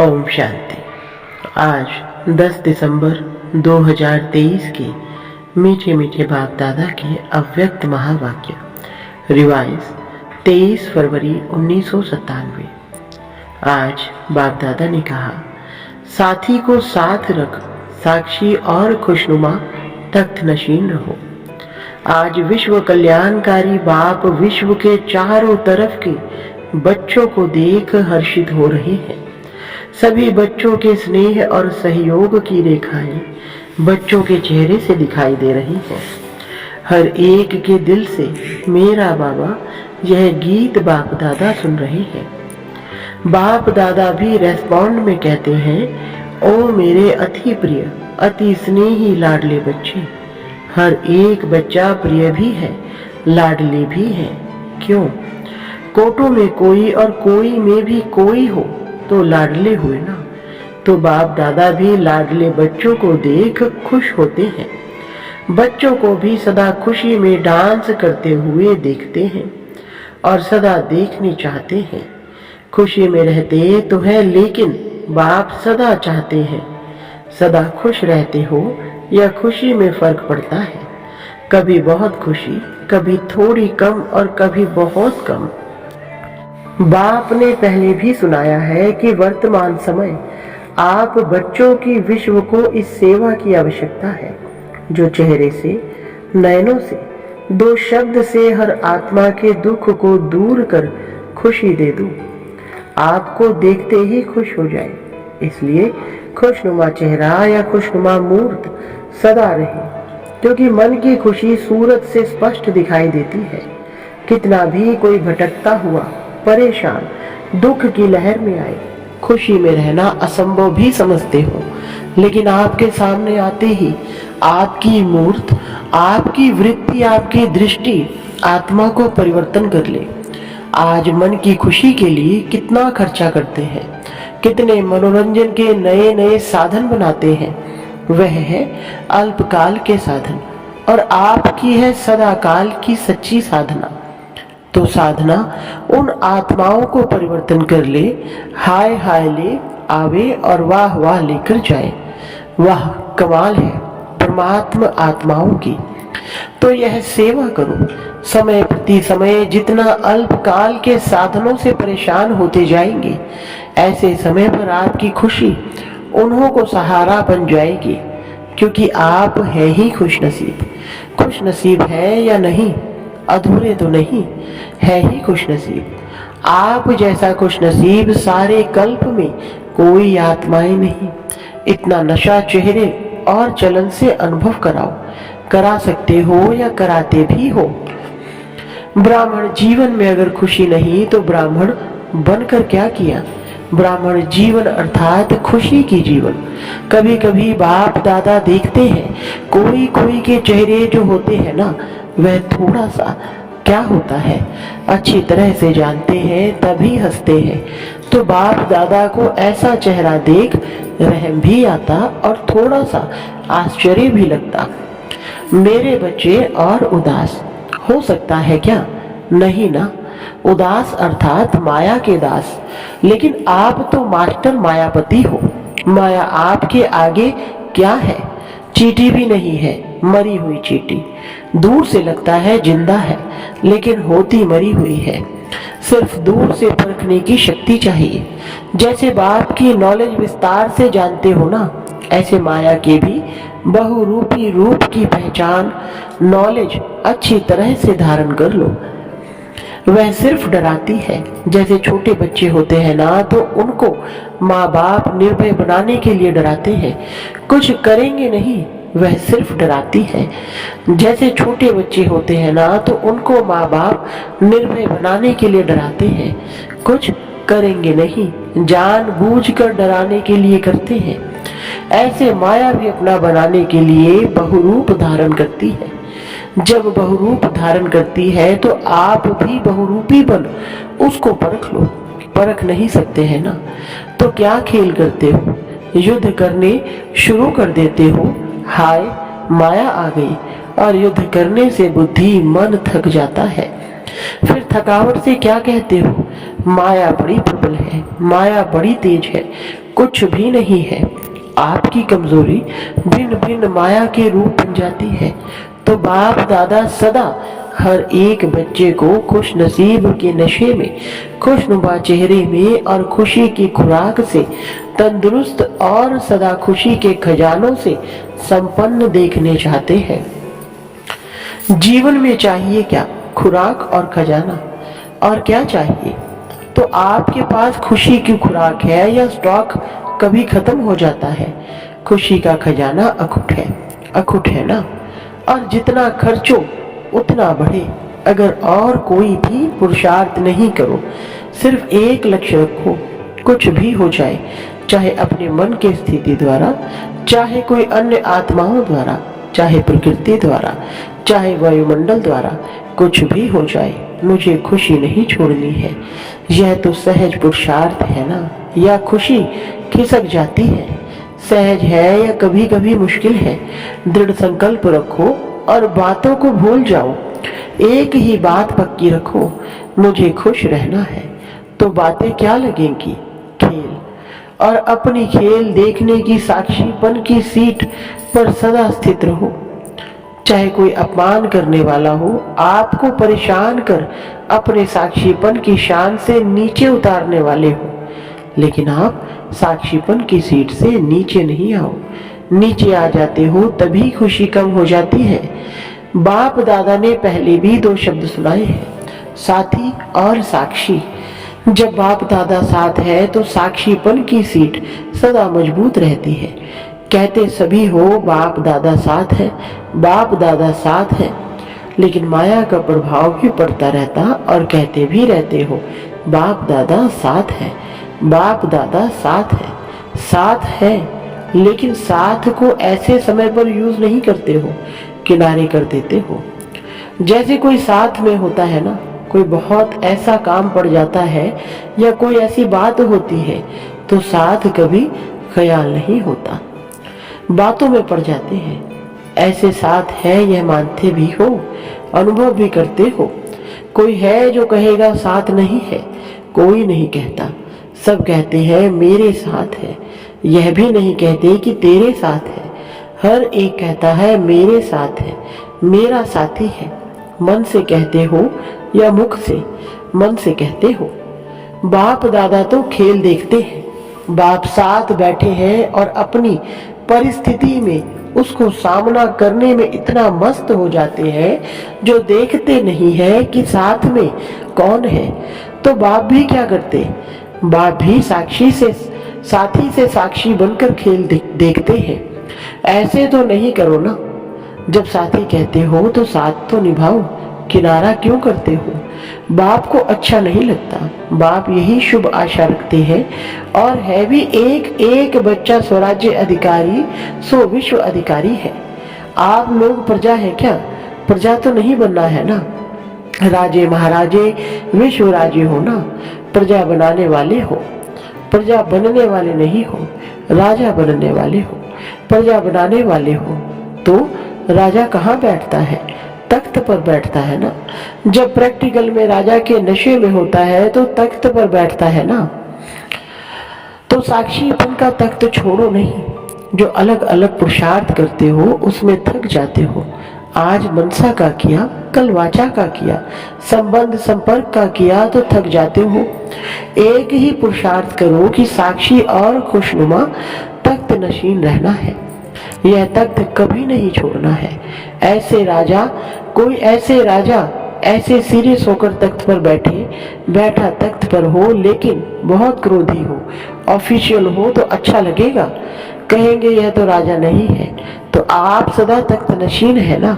ओम शांति। आज 10 दिसंबर 2023 के मीठे मीठे बाप दादा के अव्यक्त महावाक्य रिवाइज 23 फरवरी 1997। आज बाप दादा ने कहा, साथी को साथ रख, साक्षी और खुशनुमा तख्त नशीन रहो। आज विश्व कल्याणकारी बाप विश्व के चारों तरफ के बच्चों को देख हर्षित हो रहे हैं। सभी बच्चों के स्नेह और सहयोग की रेखाएं बच्चों के चेहरे से दिखाई दे रही हैं। हर एक के दिल से मेरा बाबा यह गीत बाप दादा सुन रहे हैं। बाप दादा भी रेस्पॉन्ड में कहते हैं, ओ मेरे अति प्रिय अति स्नेही लाडले बच्चे। हर एक बच्चा प्रिय भी है, लाडले भी है। क्यों? कोटों में कोई और कोई में भी कोई हो तो लाडले हुए ना। तो बाप दादा भी लाडले बच्चों को देख खुश होते हैं। बच्चों को भी सदा खुशी में डांस करते हुए देखते हैं और सदा देखने चाहते हैं। खुशी में रहते तो है, लेकिन बाप सदा चाहते हैं सदा खुश रहते हो या खुशी में फर्क पड़ता है। कभी बहुत खुशी, कभी थोड़ी कम और कभी बहुत कम। बाप ने पहले भी सुनाया है कि वर्तमान समय आप बच्चों की विश्व को इस सेवा की आवश्यकता है, जो चेहरे से, नयनों से, दो शब्द से हर आत्मा के दुख को दूर कर खुशी दे दूं। आपको देखते ही खुश हो जाए, इसलिए खुशनुमा चेहरा या खुशनुमा मूर्त सदा रहे, क्योंकि मन की खुशी सूरत से स्पष्ट दिखाई देती है। कितना भी कोई भटकता हुआ परेशान दुख की लहर में आए, खुशी में रहना असंभव भी समझते हो, लेकिन आपके सामने आते ही आपकी मूर्त, आपकी वृत्ति, आपकी दृष्टि आत्मा को परिवर्तन कर ले। आज मन की खुशी के लिए कितना खर्चा करते हैं, कितने मनोरंजन के नए नए साधन बनाते हैं। वह है अल्पकाल के साधन और आपकी है सदा काल की सच्ची साधना। तो साधना उन आत्माओं को परिवर्तन कर ले, हाय हाय ले आवे और वाह वाह लेकर जाए। वाह कमाल है परमात्मा आत्माओं की। तो यह सेवा करो। समय प्रति समय जितना अल्पकाल के साधनों से परेशान होते जाएंगे, ऐसे समय पर आपकी खुशी उन्हों को सहारा बन जाएगी, क्योंकि आप है ही खुश नसीब। खुश नसीब है या नहीं, अधूरे तो नहीं, है ही खुश नसीब। आप जैसा खुश नसीब सारे कल्प में कोई आत्माएं नहीं। इतना नशा चेहरे और चलन से अनुभव कराओ। करा सकते हो या कराते भी हो। ब्राह्मण जीवन में अगर खुशी नहीं तो ब्राह्मण बनकर क्या किया? ब्राह्मण जीवन अर्थात खुशी की जीवन। कभी कभी बाप दादा देखते हैं, कोई कोई के चेहरे जो होते हैं ना, वह थोड़ा सा क्या होता है अच्छी तरह से जानते हैं, तभी हंसते हैं। तो बाप दादा को ऐसा चेहरा देख रहम भी आता और थोड़ा सा आश्चर्य भी लगता। मेरे बच्चे और उदास हो सकता है क्या? नहीं ना। उदास अर्थात माया के दास। लेकिन आप तो मास्टर मायापति हो। माया आपके आगे क्या है? चींटी भी नहीं है, मरी हुई चींटी। दूर से लगता है जिंदा है, लेकिन होती मरी हुई है। सिर्फ दूर से परखने की शक्ति चाहिए। जैसे बाप की नॉलेज विस्तार से जानते हो ना, ऐसे माया के भी बहुरूपी रूप की पहचान नॉलेज अच्छी तरह से धारण कर लो। वह सिर्फ डराती है। जैसे छोटे बच्चे होते हैं ना, तो उनको माँ बाप निर्भय बनाने के लिए डराते हैं, कुछ करेंगे नहीं, वह सिर्फ डराती है। जैसे छोटे बच्चे होते हैं ना, तो उनको माँ बाप निर्भय बनाने के लिए डराते हैं, कुछ करेंगे नहीं, जानबूझकर डराने के लिए करते हैं। ऐसे माया भी अपना बनाने के लिए बहुरूप धारण करती है। जब बहुरूप धारण करती है तो आप भी बहुरूपी बन उसको परख लो। परख नहीं सकते हैं ना, तो क्या खेल करते हो? युद्ध करने शुरू कर देते हो। हाय माया आ गई और युद्ध करने से बुद्धि मन थक जाता है। फिर थकावट से क्या कहते हो? माया बड़ी प्रबल है, माया बड़ी तेज है, कुछ भी नहीं है। आपकी कमजोरी भिन्न भिन्न माया के रूप बन जाती है। तो बाप दादा सदा हर एक बच्चे को खुश नसीब के नशे में, खुशनुमा चेहरे में और खुशी की खुराक से तंदुरुस्त और सदा खुशी के खजानों से संपन्न देखने चाहते हैं। जीवन में चाहिए क्या? खुराक और खजाना। और क्या चाहिए? तो आपके पास खुशी की खुराक है या स्टॉक कभी खत्म हो जाता है? खुशी का खजाना अखुट है ना। और जितना खर्चो उतना बढ़े। अगर और कोई भी पुरुषार्थ नहीं करो, सिर्फ एक लक्ष्य रखो, कुछ भी हो जाए, चाहे अपने मन की स्थिति द्वारा, चाहे कोई अन्य आत्माओं द्वारा, चाहे प्रकृति द्वारा, चाहे वायुमंडल द्वारा, कुछ भी हो जाए, मुझे खुशी नहीं छोड़नी है। यह तो सहज पुरुषार्थ है ना। या खुशी खिसक जाती है, सहज है या कभी कभी मुश्किल है। दृढ़ संकल्प रखो और बातों को भूल जाओ। एक ही बात पक्की रखो, मुझे खुश रहना है। तो बातें क्या लगेंगी? खेल। और अपनी खेल देखने की साक्षीपन की सीट पर सदा स्थित रहो। चाहे कोई अपमान करने वाला हो, आपको परेशान कर अपने साक्षीपन की शान से नीचे उतारने वाले हो, लेकिन आप साक्षीपन की सीट से नीचे नहीं आओ। नीचे आ जाते हो तभी खुशी कम हो जाती है। बाप दादा ने पहले भी दो शब्द सुनाए हैं, साथी और साक्षी। जब बाप दादा साथ है तो साक्षीपन की सीट सदा मजबूत रहती है। कहते सभी हो बाप दादा साथ है, बाप दादा साथ है, लेकिन माया का प्रभाव भी पड़ता रहता और कहते भी रहते हो बाप दादा साथ है, बाप दादा साथ है। साथ है, लेकिन साथ को ऐसे समय पर यूज नहीं करते हो, किनारे कर देते हो। जैसे कोई साथ में होता है ना, कोई बहुत ऐसा काम पड़ जाता है या कोई ऐसी बात होती है तो साथ कभी ख्याल नहीं होता, बातों में पड़ जाते हैं। ऐसे साथ है यह मानते भी हो, अनुभव भी करते हो। कोई है जो कहेगा साथ नहीं है? कोई नहीं कहता। सब कहते हैं मेरे साथ है, यह भी नहीं कहते कि तेरे साथ है। हर एक कहता है मेरे साथ है, मेरा साथी है। मन से कहते हो या मुख से? मन से कहते हो। बाप दादा तो खेल देखते हैं, बाप साथ बैठे हैं और अपनी परिस्थिति में उसको सामना करने में इतना मस्त हो जाते हैं जो देखते नहीं है कि साथ में कौन है। तो बाप भी क्या करते? बाप भी साक्षी से साथी से साक्षी बनकर खेल देखते हैं। ऐसे तो नहीं करो ना। जब साथी कहते हो तो साथ तो निभाओ, किनारा क्यों करते हो? बाप को अच्छा नहीं लगता। बाप यही शुभ आशा रखते हैं और है भी एक एक बच्चा स्वराज्य अधिकारी सो विश्व अधिकारी है। आप लोग प्रजा है क्या? प्रजा तो नहीं बनना है ना। राजे महाराजे विश्व राजे हो ना, प्रजा बनाने वाले हो। प्रजा बनने वाले नहीं हो, राजा बनने वाले हो। प्रजा बनाने वाले हो तो राजा कहाँ बैठता है? तख्त पर बैठता है ना। जब प्रैक्टिकल में राजा के नशे में होता है तो तख्त पर बैठता है ना। तो साक्षीपन का तख्त छोड़ो नहीं। जो अलग अलग पुरुषार्थ करते हो उसमें थक जाते हो। आज मनसा का किया, कल वाचा का किया, संबंध संपर्क का किया तो थक जाते हो। एक ही पुरुषार्थ करो कि साक्षी और खुशनुमा तख्त नशीन रहना है। यह तख्त कभी नहीं छोड़ना है। ऐसे राजा, कोई ऐसे राजा ऐसे सीरियस होकर तख्त पर बैठा तख्त पर हो लेकिन बहुत क्रोधी हो, ऑफिशियल हो तो अच्छा लगेगा। कहेंगे यह तो राजा नहीं है। तो आप सदा तख्त नशीन है ना।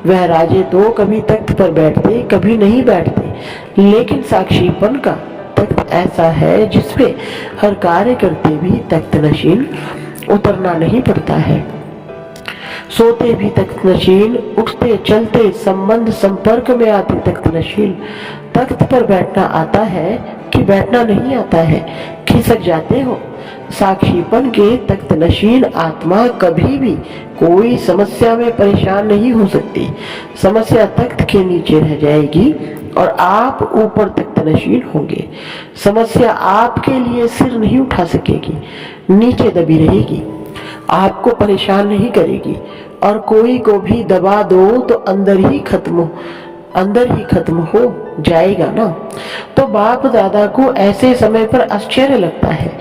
वह राजे तो कभी तख्त पर बैठते कभी नहीं बैठते, लेकिन साक्षीपन का तख्त ऐसा है जिसपे हर कार्य करते भी तख्त नशीन उतरना नहीं पड़ता है। सोते भी तख्त नशीन, उठते चलते संबंध संपर्क में आते तख्त नशीन। तख्त पर बैठना आता है कि बैठना नहीं आता है? खिसक जाते हो। साक्षीपन के तख्त नशीन आत्मा कभी भी कोई समस्या में परेशान नहीं हो सकती। समस्या तख्त के नीचे रह जाएगी और आप ऊपर तख्तनशीन होंगे। समस्या आपके लिए सिर नहीं उठा सकेगी, नीचे दबी रहेगी, आपको परेशान नहीं करेगी। और कोई को भी दबा दो तो अंदर ही खत्म हो जाएगा ना। तो बाप दादा को ऐसे समय पर आश्चर्य लगता है।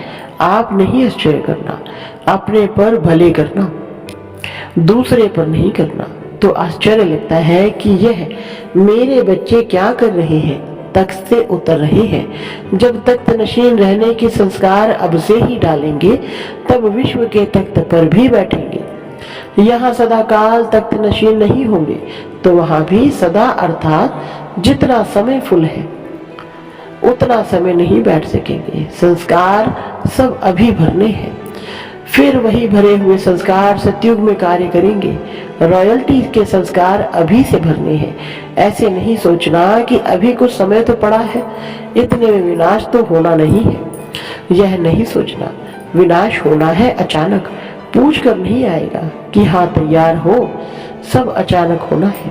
आप नहीं आश्चर्य करना, अपने पर भले करना, दूसरे पर नहीं करना। तो आश्चर्य लगता है कि यह मेरे बच्चे क्या कर रहे हैं, तख्त से उतर रहे हैं। जब तख्त नशीन रहने के संस्कार अब से ही डालेंगे तब विश्व के तख्त पर भी बैठेंगे। यहाँ सदाकाल तख्त नशीन नहीं होंगे तो वहां भी सदा अर्थात जितना समय फुल है उतना समय नहीं बैठ सकेंगे। संस्कार सब अभी भरने हैं, फिर वही भरे हुए संस्कार सतयुग में कार्य करेंगे। रॉयल्टी के संस्कार अभी से भरने हैं। ऐसे नहीं सोचना कि अभी कुछ समय तो पड़ा है, इतने में विनाश तो होना नहीं है। यह नहीं सोचना, विनाश होना है अचानक, पूछ कर नहीं आएगा कि हाँ तैयार हो, सब अचानक होना है।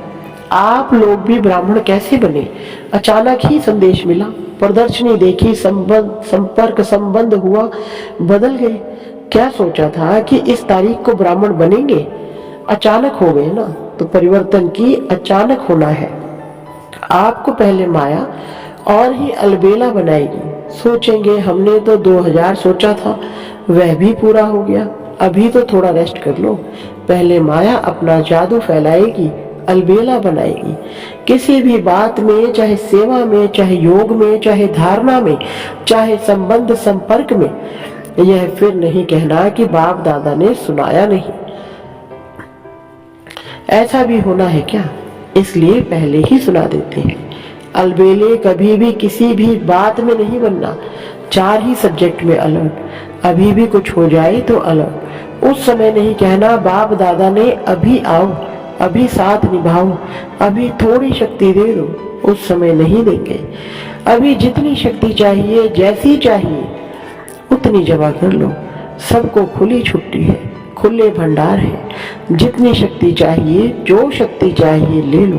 आप लोग भी ब्राह्मण कैसे बने? अचानक ही संदेश मिला, प्रदर्शनी देखी, संपर्क संबंध हुआ, बदल गए। क्या सोचा था कि इस तारीख को ब्राह्मण बनेंगे? अचानक हो गए ना। तो परिवर्तन की अचानक होना है। आपको पहले माया और ही अलबेला बनाएगी। सोचेंगे हमने तो 2000 सोचा था, वह भी पूरा हो गया, अभी तो थोड़ा रेस्ट कर लो। पहले माया अपना जादू फैलाएगी, अलबेला बनाएगी। किसी भी बात में, चाहे सेवा में, चाहे योग में, चाहे धारणा में, चाहे संबंध संपर्क में, यह फिर नहीं कहना कि बाप दादा ने सुनाया नहीं। ऐसा भी होना है क्या? इसलिए पहले ही सुना देते हैं। अलबेले कभी भी किसी भी बात में नहीं बनना। 4 ही सब्जेक्ट में अलर्ट, अभी भी कुछ हो जाए तो अलर्ट। उस समय नहीं कहना बाप दादा ने अभी आओ, अभी साथ निभाओ, अभी थोड़ी शक्ति दे दो। उस समय नहीं देंगे। अभी जितनी शक्ति चाहिए, जैसी चाहिए उतनी जमा कर लो। सबको खुली छुट्टी है, खुले भंडार है। जितनी शक्ति चाहिए, जो शक्ति चाहिए ले लो।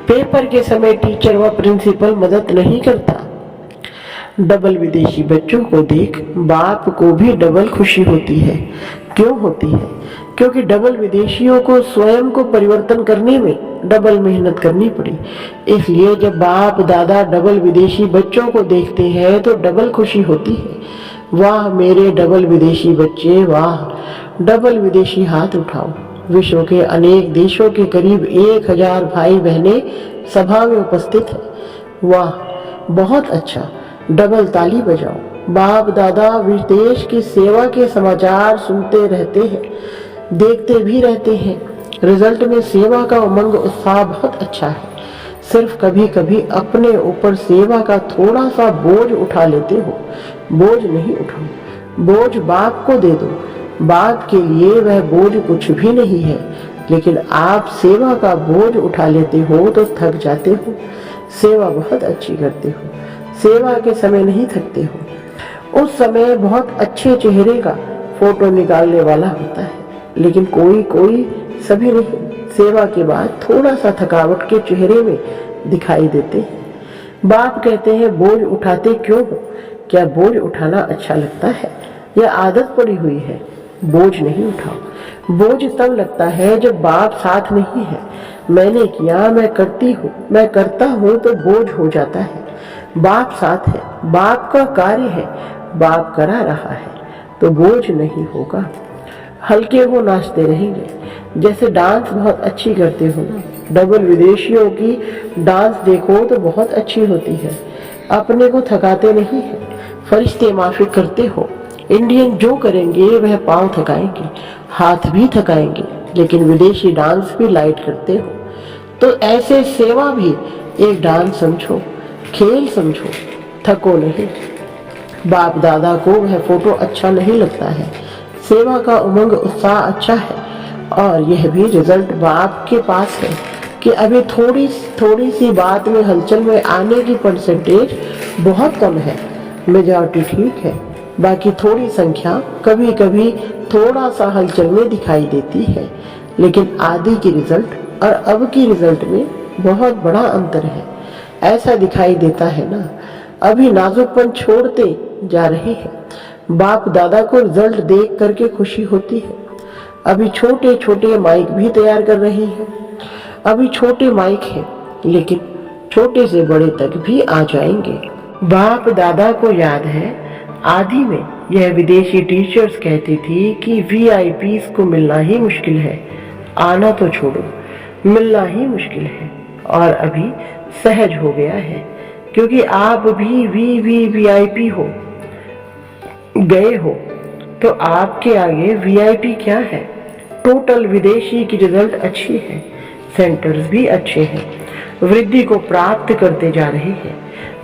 पेपर के समय टीचर व प्रिंसिपल मदद नहीं करता। डबल विदेशी बच्चों को देख बाप को भी डबल खुशी होती है। क्यों होती है? क्योंकि डबल विदेशियों को स्वयं को परिवर्तन करने में डबल मेहनत करनी पड़ी। इसलिए जब बाप दादा डबल विदेशी बच्चों को देखते हैं तो डबल खुशी होती है। वाह मेरे डबल विदेशी बच्चे, वाह। डबल विदेशी हाथ उठाओ। विश्व के अनेक देशों के करीब 1000 भाई बहनें सभा में उपस्थित हैं। वाह, बहुत अच्छा। डबल ताली बजाओ। बाप दादा विदेश की सेवा के समाचार सुनते रहते हैं, देखते भी रहते हैं। रिजल्ट में सेवा का उमंग उत्साह बहुत अच्छा है। सिर्फ कभी कभी अपने ऊपर सेवा का थोड़ा सा बोझ उठा लेते हो। बोझ नहीं उठाओ, बोझ बाप को दे दो। बाप के लिए वह बोझ कुछ भी नहीं है। लेकिन आप सेवा का बोझ उठा लेते हो तो थक जाते हो। सेवा बहुत अच्छी करते हो, सेवा के समय नहीं थकते हो। उस समय बहुत अच्छे चेहरे का फोटो निकालने वाला होता है, लेकिन कोई सभी नहीं। सेवा के बाद थोड़ा सा थकावट के चेहरे में दिखाई देते हैं। बाप कहते हैं बोझ उठाते क्यों हो? क्या बोझ उठाना अच्छा लगता है या आदत पड़ी हुई है? बोझ नहीं उठाओ। बोझ तब लगता है जब बाप साथ नहीं है। मैंने किया, मैं करती हूँ, मैं करता हूँ तो बोझ हो जाता है। बाप साथ है, बाप का कार्य है, बाप करा रहा है तो बोझ नहीं होगा। हल्के हो नाचते रहेंगे। जैसे डांस बहुत अच्छी करते हो ना, डबल विदेशियों की डांस देखो तो बहुत अच्छी होती है। अपने को थकाते नहीं है। फरिश्ते माफिक करते हो। इंडियन जो करेंगे वह पांव थकाएंगे, हाथ भी थकाएंगे, लेकिन विदेशी डांस भी लाइट करते हो। तो ऐसे सेवा भी एक डांस समझो, खेल समझो, थको नहीं। बाप दादा को वह फोटो अच्छा नहीं लगता है। सेवा का उमंग उत्साह अच्छा है। और यह भी रिजल्ट बाप के पास है कि अभी थोड़ी सी बात में हलचल में आने की परसेंटेज बहुत कम है। मेजॉरिटी ठीक है, बाकी थोड़ी संख्या कभी कभी थोड़ा सा हलचल में दिखाई देती है। लेकिन आदि की रिजल्ट और अब की रिजल्ट में बहुत बड़ा अंतर है। ऐसा दिखाई देता है ना, अभी नाजुकपन छोड़ते जा रहे हैं। बाप दादा को रिजल्ट देख करके खुशी होती है। अभी छोटे छोटे माइक भी तैयार कर रहे हैं। अभी छोटे माइक हैं, लेकिन छोटे से बड़े तक भी आ जाएंगे। बाप दादा को याद है, आदि में यह विदेशी टीचर्स कहती थी कि वीआईपीस को मिलना ही मुश्किल है, आना तो छोड़ो, मिलना ही मुश्किल है। और अभी सहज हो गया है, क्योंकि आप भी वीआईपी हो गए हो, तो आपके आगे वीआईपी क्या है। टोटल विदेशी की रिजल्ट अच्छी है, सेंटर्स भी अच्छे हैं, वृद्धि को प्राप्त करते जा रहे हैं।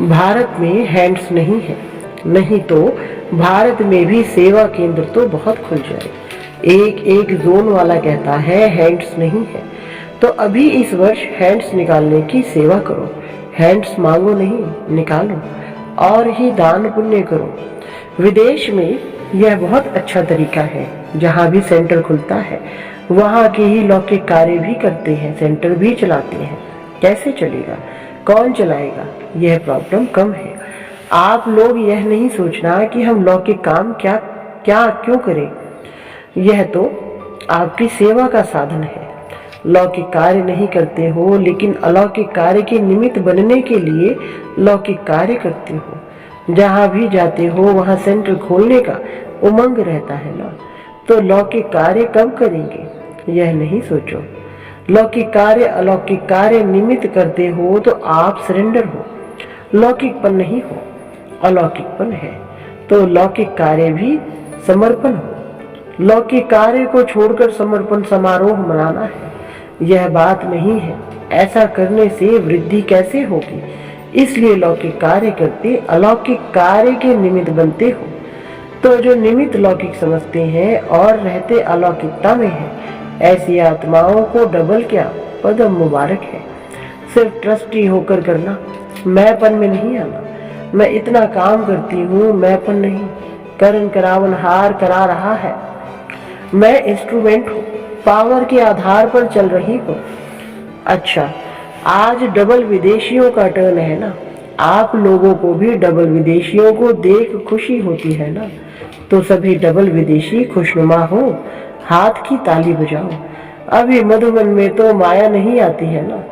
भारत में हैंड्स नहीं है, नहीं तो भारत में भी सेवा केंद्र तो बहुत खुल जाए। एक एक जोन वाला कहता है हैंड्स नहीं है, तो अभी इस वर्ष हैंड्स निकालने की सेवा करो। हैंड्स मांगो नहीं, निकालो और ही दान पुण्य करो। विदेश में यह बहुत अच्छा तरीका है, जहाँ भी सेंटर खुलता है वहाँ के ही लौकिक कार्य भी करते हैं, सेंटर भी चलाते हैं। कैसे चलेगा, कौन चलाएगा, यह प्रॉब्लम कम है। आप लोग यह नहीं सोचना कि हम लौकिक काम क्या क्यों करें, यह तो आपकी सेवा का साधन है। लौकिक कार्य नहीं करते हो, लेकिन अलौकिक कार्य के निमित्त बनने के लिए लौकिक कार्य करते हो। जहाँ भी जाते हो वहाँ सेंटर खोलने का उमंग रहता है ना, तो लौकिक कार्य कब करेंगे, यह नहीं सोचो। लौकिक कार्य अलौकिक कार्य निमित्त करते हो तो आप सरेंडर हो, लौकिकपन नहीं हो, अलौकिकपन है। तो लौकिक कार्य भी समर्पण हो। लौकिक कार्य को छोड़कर समर्पण समारोह मनाना है, यह बात नहीं है। ऐसा करने से वृद्धि कैसे होगी, इसलिए लौकिक कार्य करते अलौकिक कार्य के निमित्त बनते हो। तो जो निमित्त लौकिक समझते हैं और रहते अलौकिकता में है, ऐसी आत्माओं को डबल क्या पदम मुबारक है। सिर्फ ट्रस्टी होकर करना, मैंपन में नहीं आना। मैं इतना काम करती हूँ, मैंपन नहीं। करण करावन हार करा रहा है, मैं इंस्ट्रूमेंट हूँ, पावर के आधार पर चल रही हूँ। अच्छा, आज डबल विदेशियों का टर्न है ना, आप लोगों को भी डबल विदेशियों को देख खुशी होती है ना, तो सभी डबल विदेशी खुशनुमा हो, हाथ की ताली बजाओ। अभी मधुबन में तो माया नहीं आती है ना।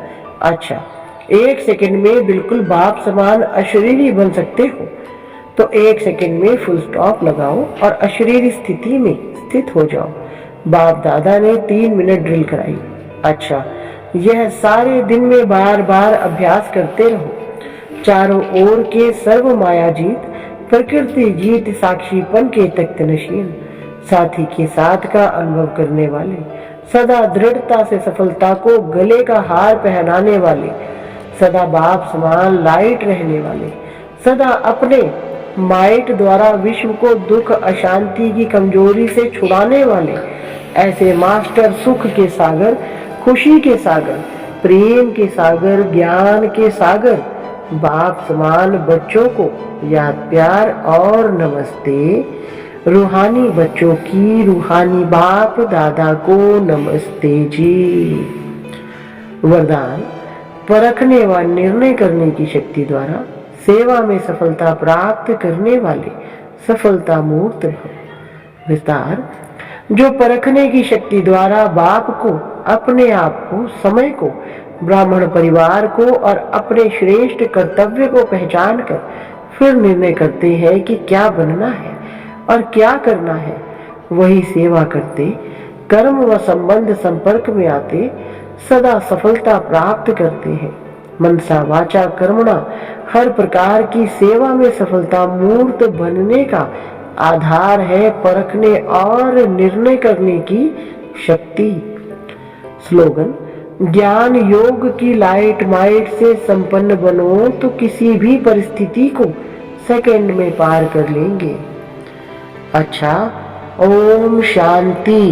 अच्छा, एक सेकंड में बिल्कुल बाप समान अशरीरी बन सकते हो, तो एक सेकंड में फुल स्टॉप लगाओ और अशरीरी स्थिति में स्थित हो जाओ। बाप दादा ने 3 मिनट ड्रिल कराई। अच्छा, यह सारे दिन में बार बार अभ्यास करते रहो। चारों ओर के सर्व माया जीत, प्रकृति जीत, साक्षीपन के तख्त नशीन, साथी के साथ का अनुभव करने वाले, सदा दृढ़ता से सफलता को गले का हार पहनाने वाले, सदा बाप समान लाइट रहने वाले, सदा अपने माइट द्वारा विश्व को दुख अशांति की कमजोरी से छुड़ाने वाले, ऐसे मास्टर सुख के सागर, खुशी के सागर, प्रेम के सागर, ज्ञान के सागर, बाप समान बच्चों को याद प्यार और नमस्ते। रूहानी बच्चों की रूहानी बाप दादा को नमस्ते जी। वरदान, परखने व निर्णय करने की शक्ति द्वारा सेवा में सफलता प्राप्त करने वाले सफलता मूर्त रहो। विस्तार, जो परखने की शक्ति द्वारा बाप को, अपने आप को, समय को, ब्राह्मण परिवार को और अपने श्रेष्ठ कर्तव्य को पहचान कर फिर निर्णय करते हैं कि क्या बनना है और क्या करना है, वही सेवा करते, कर्म व संबंध संपर्क में आते सदा सफलता प्राप्त करते हैं। मनसा वाचा कर्मणा हर प्रकार की सेवा में सफलता मूर्त बनने का आधार है परखने और निर्णय करने की शक्ति। स्लोगन, ज्ञान योग की लाइट माइट से संपन्न बनो तो किसी भी परिस्थिति को सेकंड में पार कर लेंगे। अच्छा, ओम शांति।